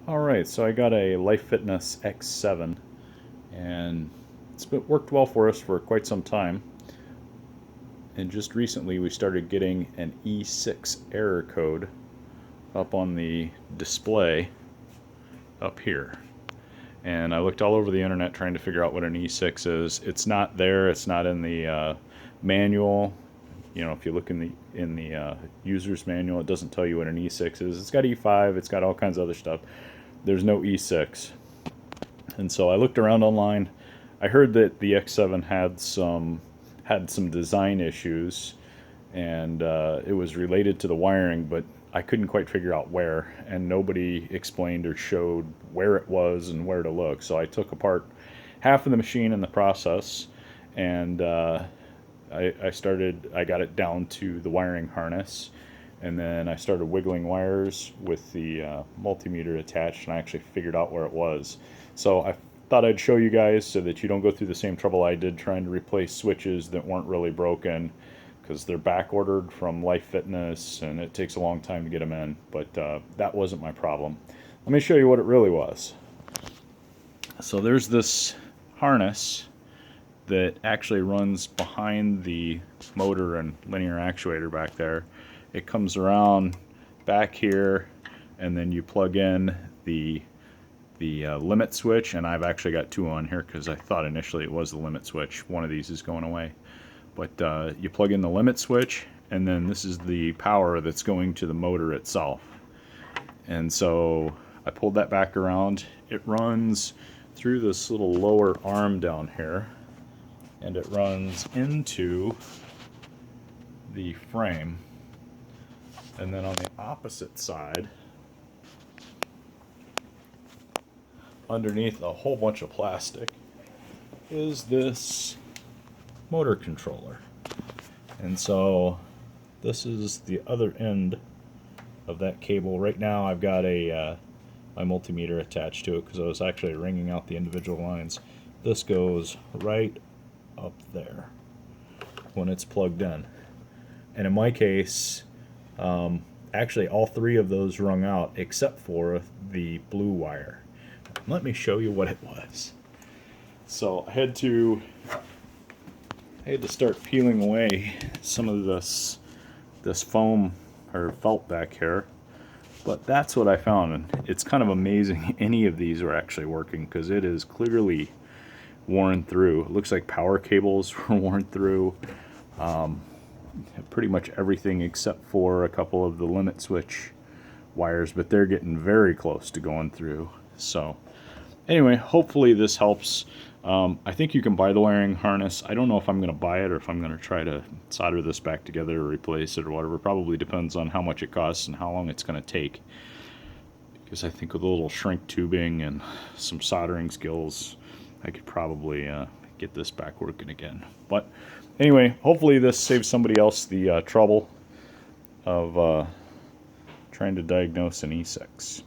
Alright, so I got a LifeFitness X7 and worked well for us for quite some time. And just recently we started getting an E6 error code up on the display up here. And I looked all over the internet trying to figure out what an E6 is. It's not there, it's not in the manual. You know, if you look in the user's manual, it doesn't tell you what an E6 is. It's got E5, it's got all kinds of other stuff. There's no E6. And so I looked around online. I heard that the X7 had some design issues, and it was related to the wiring, but I couldn't quite figure out where, and nobody explained or showed where it was and where to look. So I took apart half of the machine in the process, and I got it down to the wiring harness, and then I started wiggling wires with the multimeter attached, and I actually figured out where it was. So I thought I'd show you guys so that you don't go through the same trouble I did trying to replace switches that weren't really broken, because they're back ordered from LifeFitness and it takes a long time to get them in. But that wasn't my problem. Let me show you what it really was. So there's this harness that actually runs behind the motor and linear actuator back there. It comes around back here, and then you plug in the limit switch, and I've actually got two on here because I thought initially it was the limit switch. One of these is going away. But you plug in the limit switch, and then this is the power that's going to the motor itself. And so I pulled that back around. It runs through this little lower arm down here, and it runs into the frame. And then on the opposite side, underneath a whole bunch of plastic, is this motor controller. And so this is the other end of that cable. Right now I've got my multimeter attached to it because I was actually ringing out the individual lines. This goes right up there when it's plugged in. And in my case, actually all three of those rung out except for the blue wire. Let me show you what it was. So I had to start peeling away some of this foam or felt back here, but that's what I found. And it's kind of amazing any of these are actually working, because it is clearly worn through. It looks like power cables were worn through. Pretty much everything except for a couple of the limit switch wires, but they're getting very close to going through. So anyway, hopefully this helps. I think you can buy the wiring harness. I don't know if I'm going to buy it or if I'm going to try to solder this back together or replace it or whatever. Probably depends on how much it costs and how long it's going to take. Because I think with a little shrink tubing and some soldering skills, I could probably get this back working again. But anyway, hopefully this saves somebody else the trouble of trying to diagnose an E6.